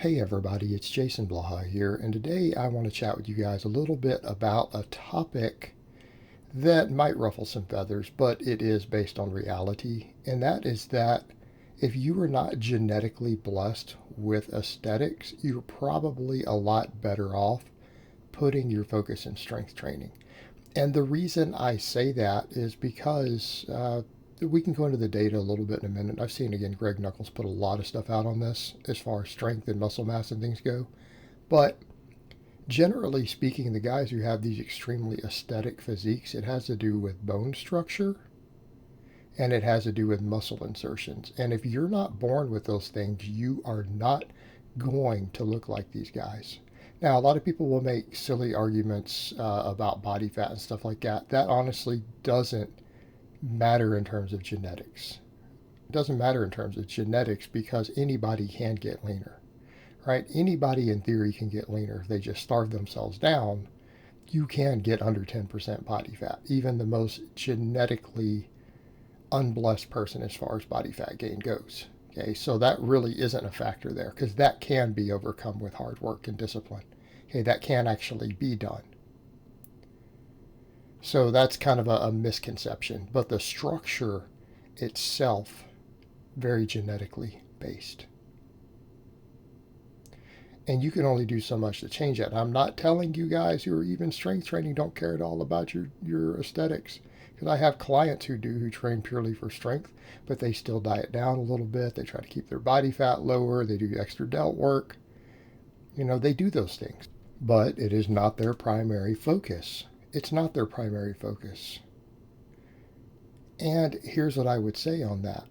Hey everybody, it's Jason Blaha here, and today I want to chat with you guys a little bit about a topic that might ruffle some feathers, but it is based on reality, and that is that if you are not genetically blessed with aesthetics, you're probably a lot better off putting your focus in strength training. And the reason I say that is because we can go into the data a little bit in a minute. I've seen, again, Greg Knuckles put a lot of stuff out on this as far as strength and muscle mass and things go. But generally speaking, the guys who have these extremely aesthetic physiques, it has to do with bone structure and it has to do with muscle insertions. And if you're not born with those things, you are not going to look like these guys. Now, a lot of people will make silly arguments about body fat and stuff like that. That honestly doesn't matter in terms of genetics. It doesn't matter in terms of genetics because anybody can get leaner, right? Anybody in theory can get leaner if they just starve themselves down. You can get under 10% body fat, even the most genetically unblessed person as far as body fat gain goes. Okay, so that really isn't a factor there because that can be overcome with hard work and discipline. Okay, that can actually be done. So that's kind of a misconception. But the structure itself, very genetically based. And you can only do so much to change that. I'm not telling you guys who are even strength training don't care at all about your aesthetics. Because I have clients who train purely for strength, but they still diet down a little bit. They try to keep their body fat lower. They do extra delt work. You know, they do those things. But it is not their primary focus. It's not their primary focus. And here's what I would say on that.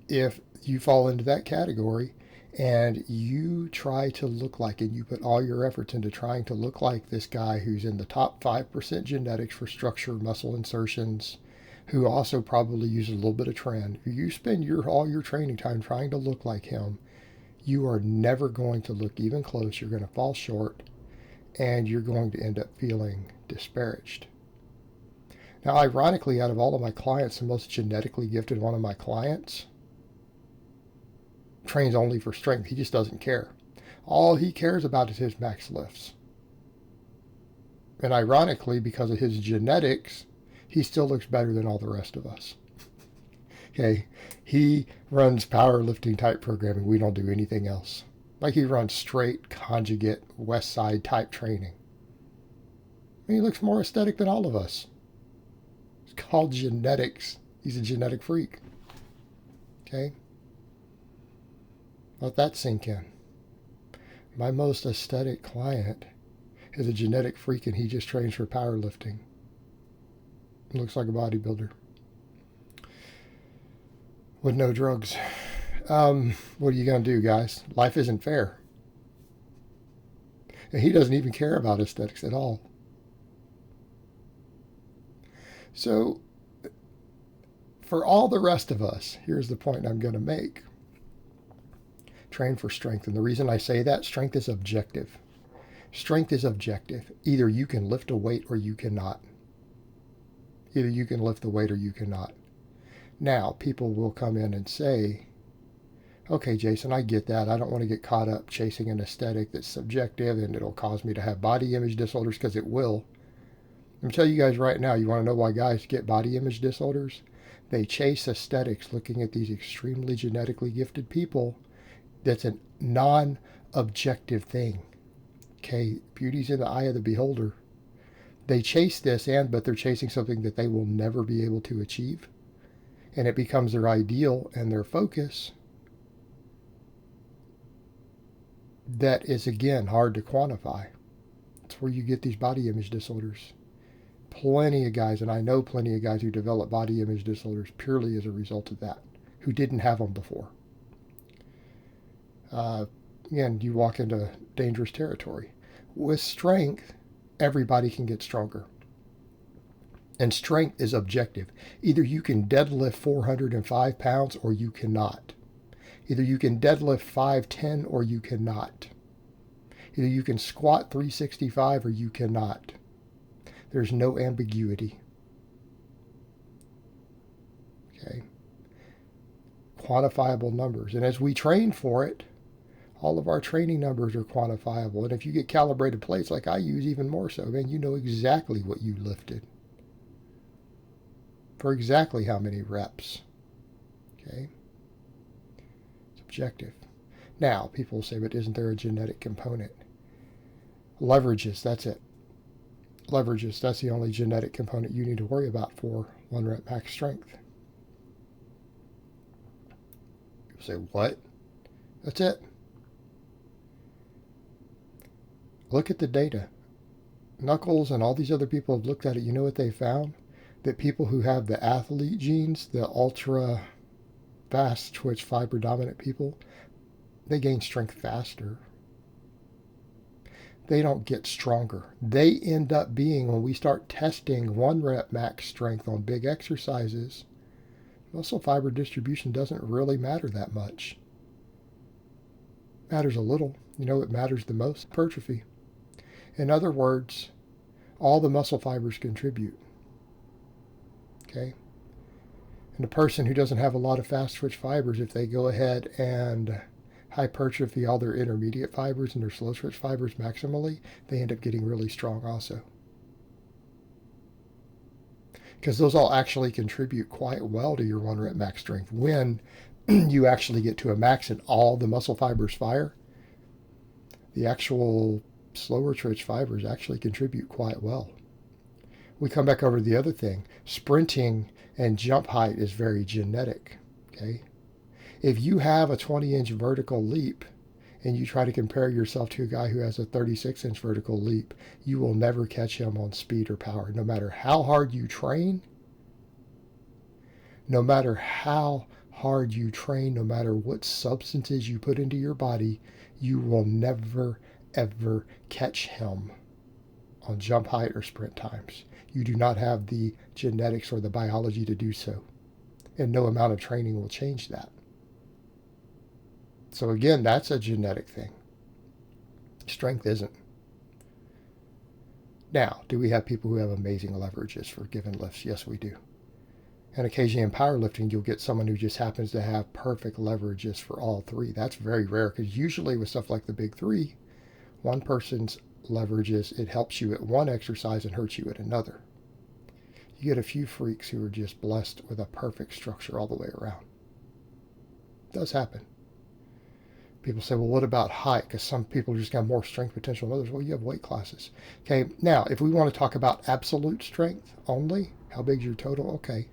If you fall into that category and you try to look like, and you put all your efforts into trying to look like this guy who's in the top 5% genetics for structure, muscle insertions, who also probably uses a little bit of trend, if you spend all your training time trying to look like him, you are never going to look even close. You're going to fall short and you're going to end up feeling disparaged. Now, ironically, out of all of my clients, the most genetically gifted one of my clients trains only for strength. He just doesn't care. All he cares about is his max lifts. And ironically, because of his genetics, he still looks better than all the rest of us. Okay, he runs powerlifting type programming. We don't do anything else. Like he runs straight conjugate West Side type training. And he looks more aesthetic than all of us. It's called genetics. He's a genetic freak. Okay? Let that sink in. My most aesthetic client is a genetic freak and he just trains for powerlifting. He looks like a bodybuilder. With no drugs. What are you going to do, guys? Life isn't fair. And he doesn't even care about aesthetics at all. So, for all the rest of us, here's the point I'm going to make. Train for strength. And the reason I say that, strength is objective. Strength is objective. Either you can lift a weight or you cannot. Either you can lift the weight or you cannot. Now, people will come in and say, okay, Jason, I get that. I don't want to get caught up chasing an aesthetic that's subjective and it'll cause me to have body image disorders, because it will. I'm going to tell you guys right now, you want to know why guys get body image disorders? They chase aesthetics looking at these extremely genetically gifted people. That's a non-objective thing. Okay, beauty's in the eye of the beholder. They chase this, but they're chasing something that they will never be able to achieve. And it becomes their ideal and their focus. That is, again, hard to quantify. It's where you get these body image disorders. Plenty of guys, and I know plenty of guys who develop body image disorders purely as a result of that, who didn't have them before. Again, you walk into dangerous territory. With strength, everybody can get stronger. And strength is objective. Either you can deadlift 405 pounds or you cannot. Either you can deadlift 510 or you cannot. Either you can squat 365 or you cannot. There's no ambiguity. Okay. Quantifiable numbers. And as we train for it, All of our training numbers are quantifiable. And if you get calibrated plates like I use, even more so, man, you know exactly what you lifted for exactly how many reps. Okay? It's objective. Now, people will say, but isn't there a genetic component? Leverages, that's it. Leverages, that's the only genetic component you need to worry about for 1 rep max strength. People say, what? That's it. Look at the data. Knuckles and all these other people have looked at it. You know what they found? That people who have the athlete genes, the ultra fast twitch fiber dominant people, they gain strength faster. They don't get stronger. They end up being, when we start testing 1 rep max strength on big exercises, muscle fiber distribution doesn't really matter that much. It matters a little. You know what matters the most? Hypertrophy. In other words, all the muscle fibers contribute. Okay? And a person who doesn't have a lot of fast twitch fibers, if they go ahead and hypertrophy all their intermediate fibers and their slow twitch fibers maximally, they end up getting really strong also. Because those all actually contribute quite well to your 1 rep max strength. When you actually get to a max and all the muscle fibers fire, the actual slower twitch fibers actually contribute quite well. We come back over to the other thing. Sprinting and jump height is very genetic. Okay? If you have a 20-inch vertical leap and you try to compare yourself to a guy who has a 36-inch vertical leap, you will never catch him on speed or power. No matter how hard you train, no matter what substances you put into your body, you will never, ever catch him on jump height or sprint times. You do not have the genetics or the biology to do so. And no amount of training will change that. So again, that's a genetic thing. Strength isn't. Now, do we have people who have amazing leverages for given lifts? Yes, we do. And occasionally in powerlifting, you'll get someone who just happens to have perfect leverages for all three. That's very rare, because usually with stuff like the big three, one person's leverages, it helps you at one exercise and hurts you at another. You get a few freaks who are just blessed with a perfect structure all the way around. It does happen. People say, well, what about height? Because some people just got more strength potential than others. Well, you have weight classes. Okay, now, if we want to talk about absolute strength only, how big's your total? Okay,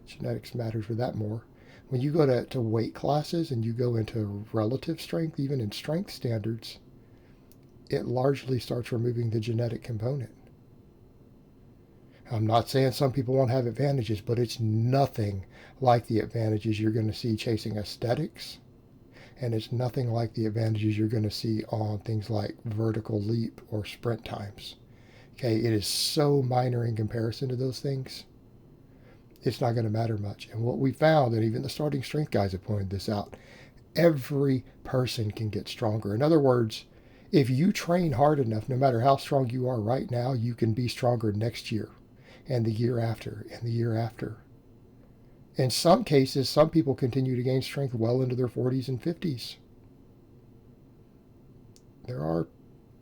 genetics matters for that more. When you go to weight classes and you go into relative strength, even in strength standards, it largely starts removing the genetic component. I'm not saying some people won't have advantages, but it's nothing like the advantages you're going to see chasing aesthetics. And it's nothing like the advantages you're going to see on things like vertical leap or sprint times. Okay, it is so minor in comparison to those things. It's not going to matter much. And what we found, and even the starting strength guys have pointed this out, every person can get stronger. In other words, if you train hard enough, no matter how strong you are right now, you can be stronger next year and the year after and the year after. In some cases, some people continue to gain strength well into their 40s and 50s. There are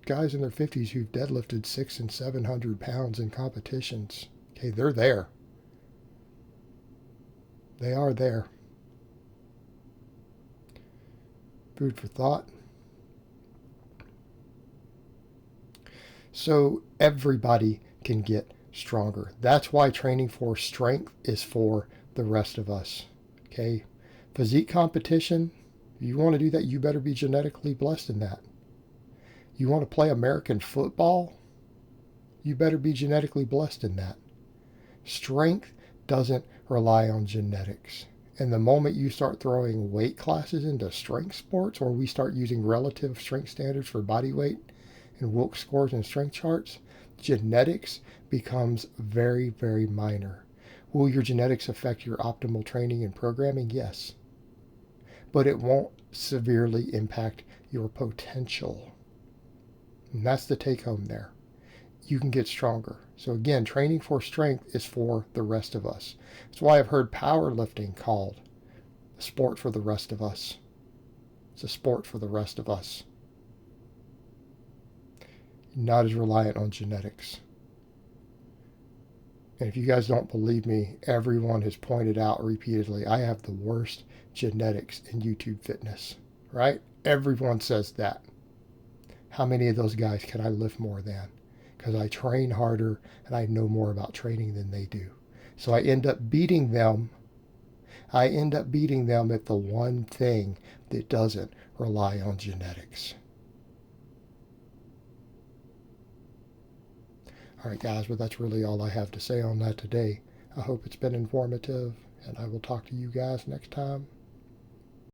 guys in their 50s who've deadlifted 600 and 700 pounds in competitions. Okay, they're there. They are there. Food for thought. So everybody can get stronger. That's why training for strength is for the rest of us. Okay? Physique competition, if you want to do that, you better be genetically blessed in that. You want to play American football, you better be genetically blessed in that. Strength doesn't rely on genetics. And the moment you start throwing weight classes into strength sports, or we start using relative strength standards for body weight and Wilks scores and strength charts, genetics becomes very, very minor. Will your genetics affect your optimal training and programming? Yes. But it won't severely impact your potential. And that's the take home there. You can get stronger. So again, training for strength is for the rest of us. That's why I've heard powerlifting called a sport for the rest of us. It's a sport for the rest of us. Not as reliant on genetics. And if you guys don't believe me, everyone has pointed out repeatedly, I have the worst genetics in YouTube fitness, right? Everyone says that. How many of those guys can I lift more than? Because I train harder and I know more about training than they do. So I end up beating them. I end up beating them at the one thing that doesn't rely on genetics. All right, guys, but that's really all I have to say on that today. I hope it's been informative, and I will talk to you guys next time.